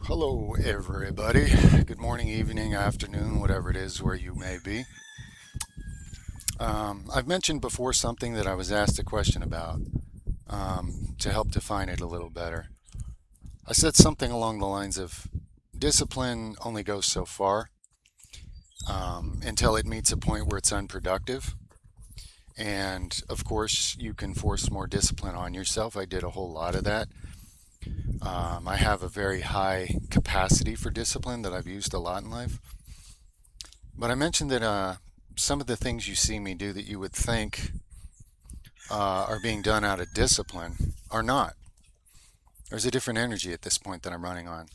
Hello, everybody. Good morning, evening, afternoon, whatever it is where you may be. I've mentioned before something that I was asked a question about to help define it a little better. I said something along the lines of discipline only goes so far until it meets a point where it's unproductive. And of course, you can force more discipline on yourself. I did a whole lot of that. I have a very high capacity for discipline that I've used a lot in life. But I mentioned that some of the things you see me do that you would think are being done out of discipline are not. There's a different energy at this point that I'm running on.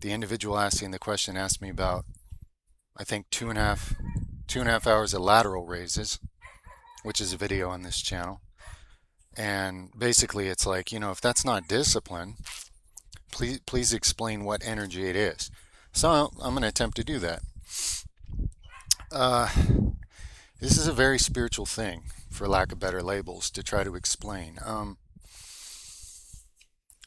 The individual asking the question asked me about, I think, two and a half hours of lateral raises, which is a video on this channel. And basically, it's like, if that's not discipline, please explain what energy it is. So I'm going to attempt to do that. Uh, this is a very spiritual thing, for lack of better labels, to try to explain.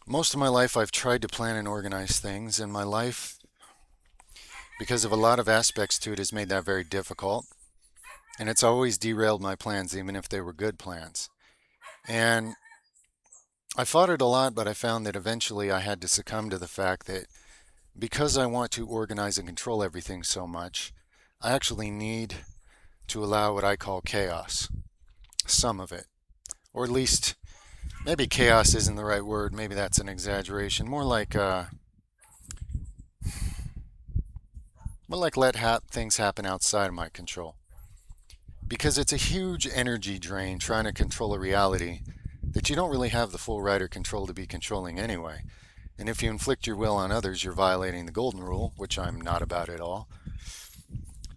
Most of my life, I've tried to plan and organize things, and my life, because of a lot of aspects to it, has made that very difficult. And it's always derailed my plans, even if they were good plans. And I fought it a lot, but I found that eventually I had to succumb to the fact that because I want to organize and control everything so much, I actually need to allow what I call chaos, some of it. Or at least, maybe chaos isn't the right word, maybe that's an exaggeration. More like things happen outside of my control. Because it's a huge energy drain trying to control a reality that you don't really have the full right or control to be controlling anyway. And if you inflict your will on others, you're violating the golden rule, which I'm not about at all.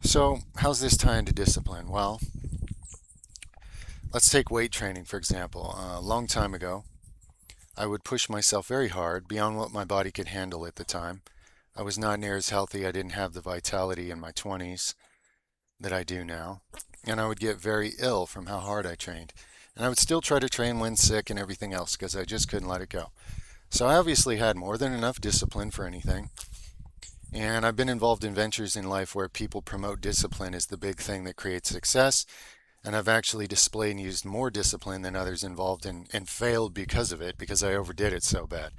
So, how's this tie into discipline? Well, let's take weight training, for example. A long time ago, I would push myself very hard beyond what my body could handle at the time. I was not near as healthy. I didn't have the vitality in my 20s that I do now. And I would get very ill from how hard I trained. And I would still try to train when sick and everything else because I just couldn't let it go. So I obviously had more than enough discipline for anything. And I've been involved in ventures in life where people promote discipline as the big thing that creates success. And I've actually displayed and used more discipline than others involved and failed because of it, because I overdid it so bad.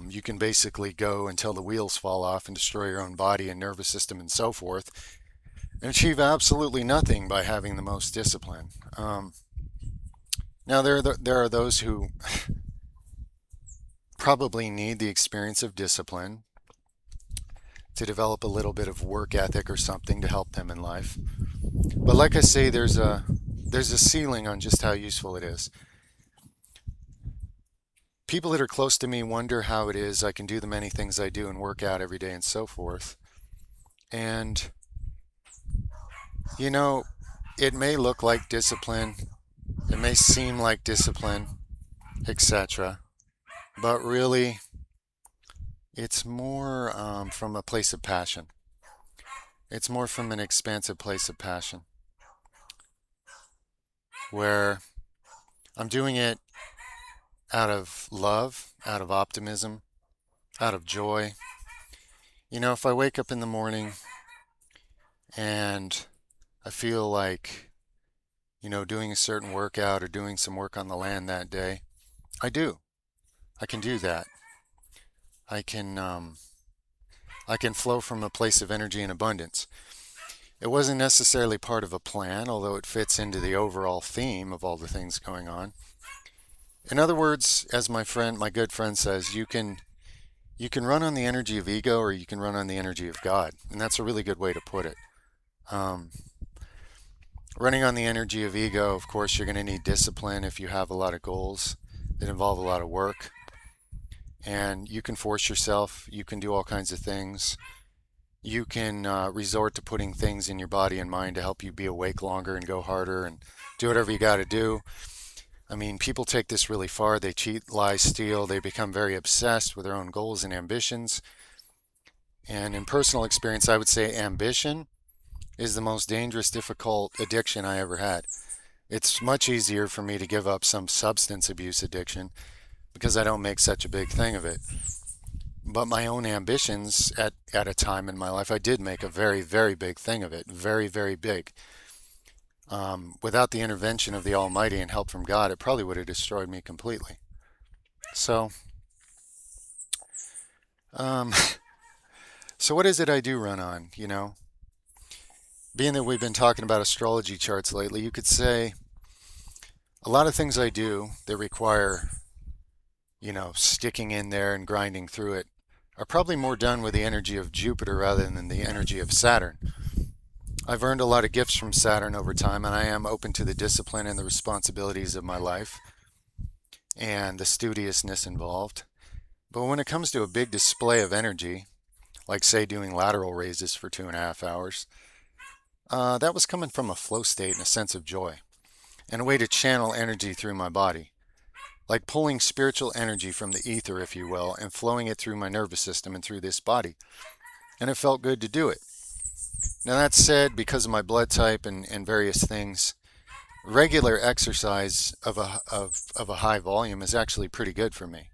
You can basically go until the wheels fall off and destroy your own body and nervous system and so forth, and achieve absolutely nothing by having the most discipline. Now, there are those who probably need the experience of discipline to develop a little bit of work ethic or something to help them in life. But like I say, there's a ceiling on just how useful it is. People that are close to me wonder how it is I can do the many things I do and work out every day and so forth. And, you know, it may look like discipline, it may seem like discipline, etc. But really, it's more from a place of passion. It's more from an expansive place of passion where I'm doing it out of love, out of optimism, out of joy. If I wake up in the morning and I feel like, doing a certain workout or doing some work on the land that day, I do. I can do that. I can I can flow from a place of energy and abundance. It wasn't necessarily part of a plan, although it fits into the overall theme of all the things going on. In other words, as my good friend says, you can run on the energy of ego or you can run on the energy of God, and that's a really good way to put it. Um, Running on the energy of ego, of course, you're going to need discipline if you have a lot of goals that involve a lot of work. And you can force yourself, you can do all kinds of things. You can resort to putting things in your body and mind to help you be awake longer and go harder and do whatever you got to do. I mean, people take this really far. They cheat, lie, steal. They become very obsessed with their own goals and ambitions. And in personal experience, I would say ambition is the most dangerous, difficult addiction I ever had. It's much easier for me to give up some substance abuse addiction because I don't make such a big thing of it. But my own ambitions at a time in my life, I did make a very, very big thing of it. Very, very big. Without the intervention of the Almighty and help from God, it probably would have destroyed me completely. So, um, so what is it I do run on? Being that we've been talking about astrology charts lately, you could say a lot of things I do that require, sticking in there and grinding through it are probably more done with the energy of Jupiter rather than the energy of Saturn. I've earned a lot of gifts from Saturn over time, and I am open to the discipline and the responsibilities of my life and the studiousness involved. But when it comes to a big display of energy, like say doing lateral raises for 2.5 hours, that was coming from a flow state and a sense of joy, and a way to channel energy through my body, like pulling spiritual energy from the ether, if you will, and flowing it through my nervous system and through this body. And it felt good to do it. Now, that said, because of my blood type and various things, regular exercise of a high volume is actually pretty good for me.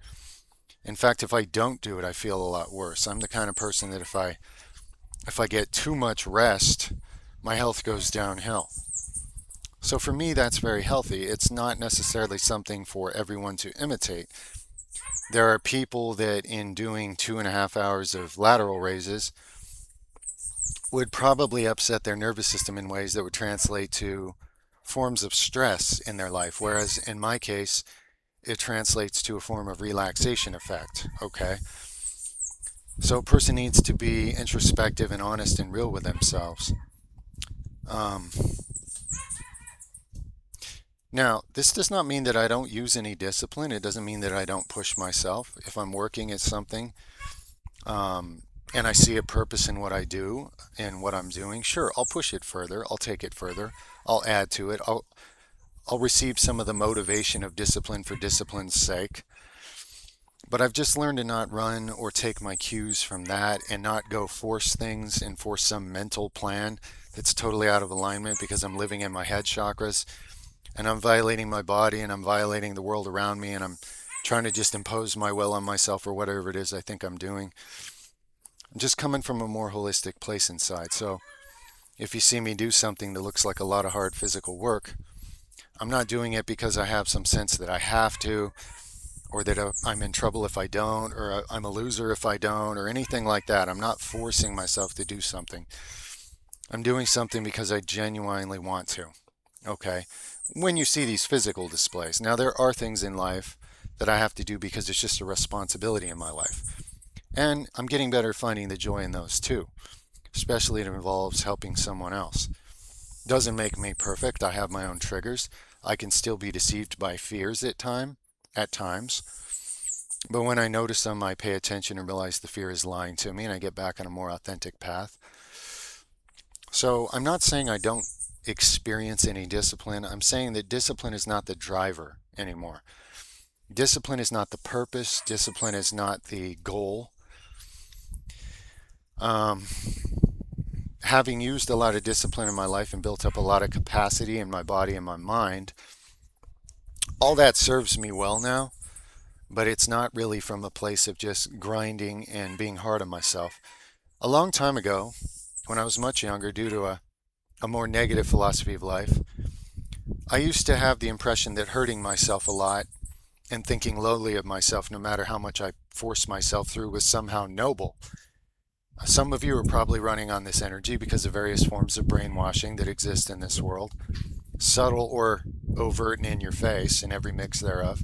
In fact, if I don't do it, I feel a lot worse. I'm the kind of person that if I get too much rest, my health goes downhill. So for me, that's very healthy. It's not necessarily something for everyone to imitate. There are people that in doing 2.5 hours of lateral raises would probably upset their nervous system in ways that would translate to forms of stress in their life. Whereas in my case, it translates to a form of relaxation effect. Okay. So a person needs to be introspective and honest and real with themselves. Um, Now, this does not mean that I don't use any discipline. It doesn't mean that I don't push myself. If I'm working at something and I see a purpose in what I do and what I'm doing, sure, I'll push it further. I'll take it further. I'll add to it. I'll receive some of the motivation of discipline for discipline's sake. But I've just learned to not run or take my cues from that and not go force things and force some mental plan that's totally out of alignment because I'm living in my head chakras and I'm violating my body and I'm violating the world around me and I'm trying to just impose my will on myself or whatever it is I think I'm doing. I'm just coming from a more holistic place inside. So if you see me do something that looks like a lot of hard physical work, I'm not doing it because I have some sense that I have to, or that I'm in trouble if I don't, or I'm a loser if I don't, or anything like that. I'm not forcing myself to do something. I'm doing something because I genuinely want to. Okay. When you see these physical displays, now there are things in life that I have to do because it's just a responsibility in my life. And I'm getting better at finding the joy in those too, especially if it involves helping someone else. Doesn't make me perfect. I have my own triggers. I can still be deceived by fears at times. But when I notice them, I pay attention and realize the fear is lying to me and I get back on a more authentic path. So I'm not saying I don't experience any discipline. I'm saying that discipline is not the driver anymore. Discipline is not the purpose. Discipline is not the goal. Um, Having used a lot of discipline in my life and built up a lot of capacity in my body and my mind, all that serves me well now, but it's not really from a place of just grinding and being hard on myself. A long time ago, when I was much younger, due to a more negative philosophy of life, I used to have the impression that hurting myself a lot and thinking lowly of myself, no matter how much I forced myself through, was somehow noble. Some of you are probably running on this energy because of various forms of brainwashing that exist in this world, subtle or overt and in your face, and every mix thereof.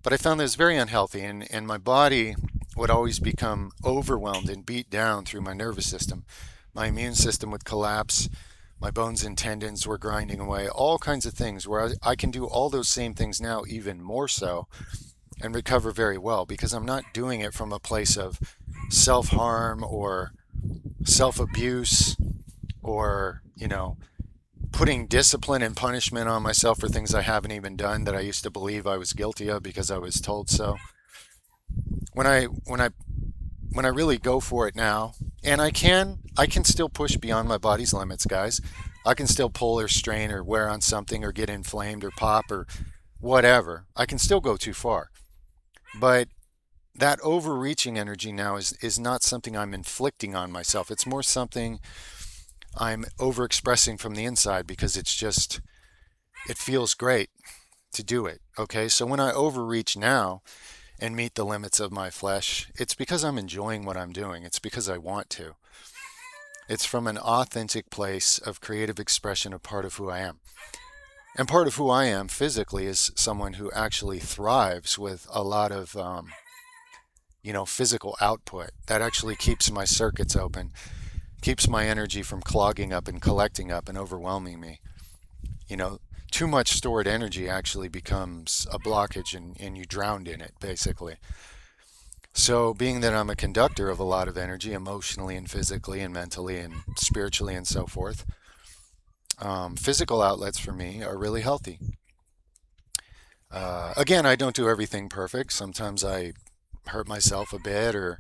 But I found this very unhealthy, and my body would always become overwhelmed and beat down through my nervous system. My immune system would collapse. My bones and tendons were grinding away, all kinds of things where I can do all those same things now, even more so, and recover very well because I'm not doing it from a place of self harm or self abuse or, putting discipline and punishment on myself for things I haven't even done that I used to believe I was guilty of because I was told so. When I when I when I really go for it now, and I can still push beyond my body's limits, guys. I can still pull or strain or wear on something or get inflamed or pop or whatever. I can still go too far. But that overreaching energy now is not something I'm inflicting on myself. It's more something I'm overexpressing from the inside because it feels great to do it. Okay, so when I overreach now and meet the limits of my flesh, it's because I'm enjoying what I'm doing. It's because I want to. It's from an authentic place of creative expression of part of who I am. And part of who I am physically is someone who actually thrives with a lot of, physical output. That actually keeps my circuits open, keeps my energy from clogging up and collecting up and overwhelming me. You know, too much stored energy actually becomes a blockage and you drown in it, basically. So, being that I'm a conductor of a lot of energy emotionally and physically and mentally and spiritually and so forth, physical outlets for me are really healthy. Again, I don't do everything perfect. Sometimes I hurt myself a bit, or,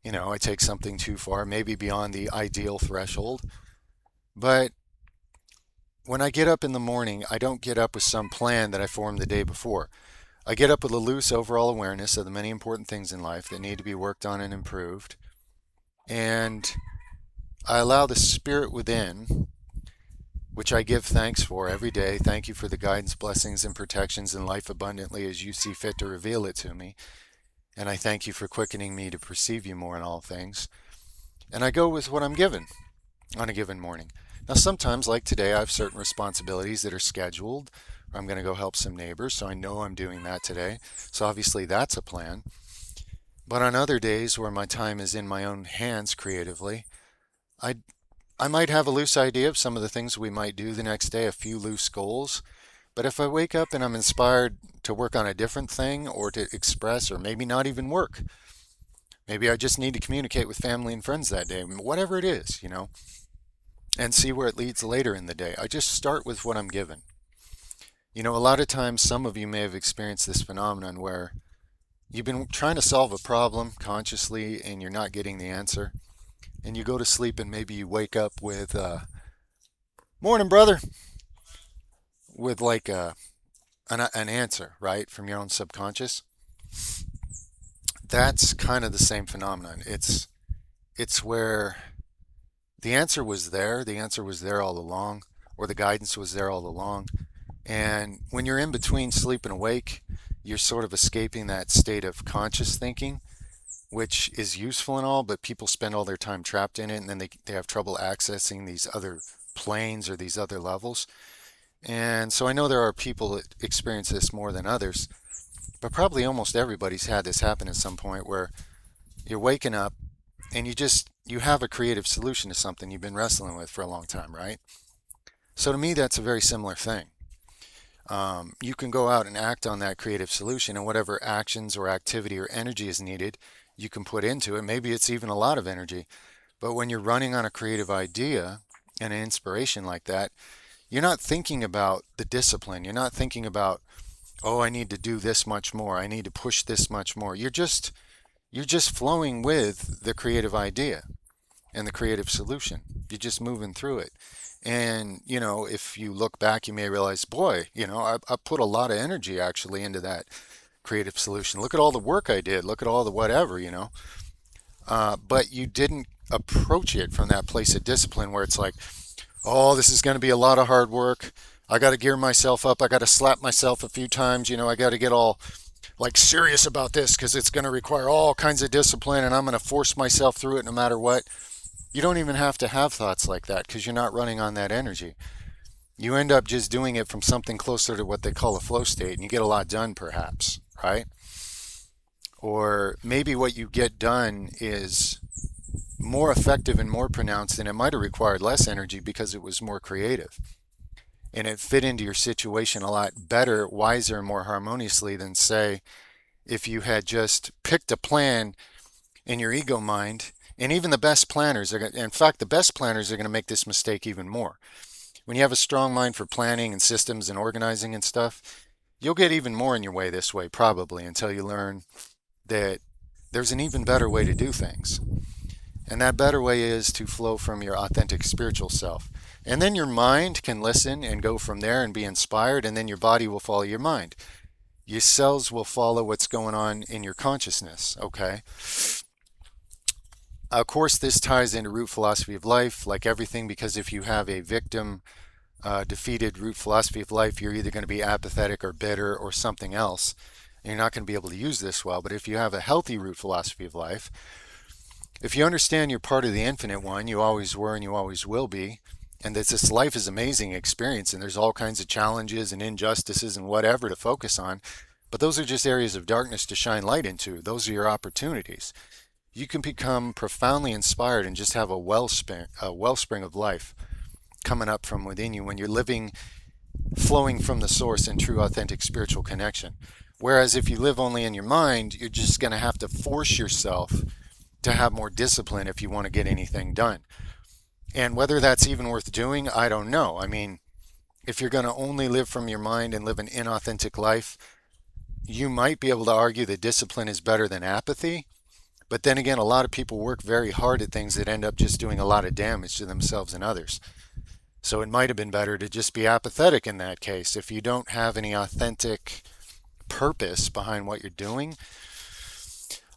I take something too far, maybe beyond the ideal threshold. But when I get up in the morning, I don't get up with some plan that I formed the day before. I get up with a loose overall awareness of the many important things in life that need to be worked on and improved. And I allow the spirit within, which I give thanks for every day. Thank you for the guidance, blessings, and protections in life abundantly as you see fit to reveal it to me. And I thank you for quickening me to perceive you more in all things. And I go with what I'm given on a given morning. Now, sometimes, like today, I have certain responsibilities that are scheduled. I'm going to go help some neighbors, so I know I'm doing that today. So obviously, that's a plan. But on other days where my time is in my own hands creatively, I I might have a loose idea of some of the things we might do the next day, a few loose goals. But if I wake up and I'm inspired to work on a different thing or to express or maybe not even work, maybe I just need to communicate with family and friends that day, whatever it is, and see where it leads later in the day. I just start with what I'm given. A lot of times some of you may have experienced this phenomenon where you've been trying to solve a problem consciously and you're not getting the answer. And you go to sleep and maybe you wake up with, morning, brother, with like an answer, right, from your own subconscious. That's kind of the same phenomenon. It's where the answer was there all along, or the guidance was there all along. And when you're in between sleep and awake, you're sort of escaping that state of conscious thinking, which is useful and all, but people spend all their time trapped in it and then they have trouble accessing these other planes or these other levels. And so I know there are people that experience this more than others, but probably almost everybody's had this happen at some point where you're waking up and you have a creative solution to something you've been wrestling with for a long time, right? So to me, that's a very similar thing. You can go out and act on that creative solution, and whatever actions or activity or energy is needed, you can put into it. Maybe it's even a lot of energy. But when you're running on a creative idea and an inspiration like that, you're not thinking about the discipline. You're not thinking about, oh, I need to do this much more. I need to push this much more. You're just flowing with the creative idea and the creative solution. You're just moving through it. And, if you look back, you may realize, boy, I put a lot of energy actually into that creative solution. Look at all the work I did. Look at all the whatever. But you didn't approach it from that place of discipline where it's like, oh, this is going to be a lot of hard work. I got to gear myself up. I got to slap myself a few times. I got to get all like serious about this because it's going to require all kinds of discipline and I'm going to force myself through it no matter what. You don't even have to have thoughts like that because you're not running on that energy. You end up just doing it from something closer to what they call a flow state and you get a lot done perhaps, right? Or maybe what you get done is more effective and more pronounced and it might have required less energy because it was more creative. And it fit into your situation a lot better, wiser, and more harmoniously than, say, if you had just picked a plan in your ego mind. And even the best planners are, in fact, the best planners are going to make this mistake even more. When you have a strong mind for planning and systems and organizing and stuff, you'll get even more in your way this way, probably, until you learn that there's an even better way to do things. And that better way is to flow from your authentic spiritual self. And then your mind can listen and go from there and be inspired, and then your body will follow your mind. Your cells will follow what's going on in your consciousness, okay? Of course, this ties into root philosophy of life, like everything, because if you have a victim defeated root philosophy of life, you're either going to be apathetic or bitter or something else. And you're not going to be able to use this well. But if you have a healthy root philosophy of life, if you understand you're part of the infinite one, you always were and you always will be, and that this life is an amazing experience and there's all kinds of challenges and injustices and whatever to focus on, but those are just areas of darkness to shine light into. Those are your opportunities. You can become profoundly inspired and just have a wellspring of life coming up from within you when you're living, flowing from the source in true, authentic spiritual connection. Whereas if you live only in your mind, you're just going to have to force yourself to have more discipline if you want to get anything done. And whether that's even worth doing, I don't know. I mean, if you're going to only live from your mind and live an inauthentic life, you might be able to argue that discipline is better than apathy. But then again, a lot of people work very hard at things that end up just doing a lot of damage to themselves and others. So it might have been better to just be apathetic in that case. If you don't have any authentic purpose behind what you're doing,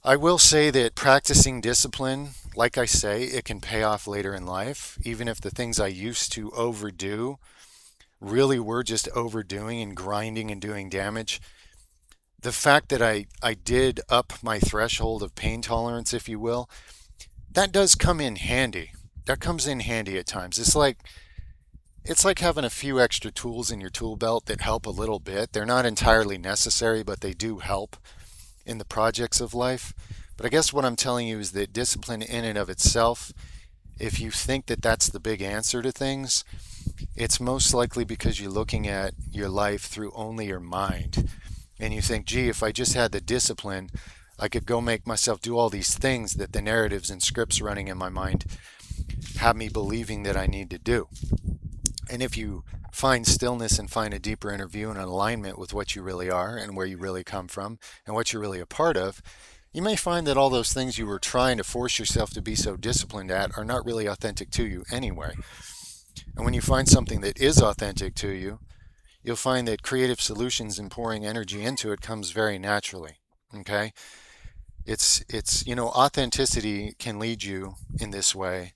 I will say that practicing discipline, like I say, it can pay off later in life. Even if the things I used to overdo really were just overdoing and grinding and doing damage, the fact that I did up my threshold of pain tolerance, if you will, that does come in handy. That comes in handy at times. It's like having a few extra tools in your tool belt that help a little bit. They're not entirely necessary, but they do help in the projects of life. But I guess what I'm telling you is that discipline in and of itself, if you think that that's the big answer to things, it's most likely because you're looking at your life through only your mind. And you think, gee, if I just had the discipline, I could go make myself do all these things that the narratives and scripts running in my mind have me believing that I need to do. And if you find stillness and find a deeper interview and alignment with what you really are and where you really come from and what you're really a part of, you may find that all those things you were trying to force yourself to be so disciplined at are not really authentic to you anyway. And when you find something that is authentic to you, you'll find that creative solutions and pouring energy into it comes very naturally. Okay? Authenticity can lead you in this way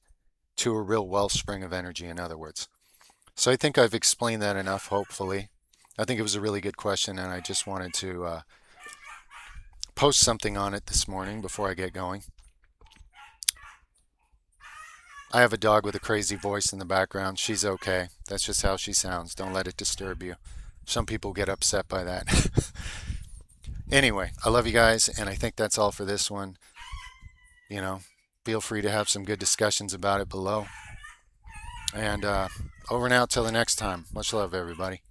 to a real wellspring of energy, in other words. So I think I've explained that enough, hopefully. I think it was a really good question, and I just wanted to post something on it this morning before I get going. I have a dog with a crazy voice in the background. She's okay. That's just how she sounds. Don't let it disturb you. Some people get upset by that. Anyway, I love you guys, and I think that's all for this one. You know, feel free to have some good discussions about it below. And over and out till the next time. Much love, everybody.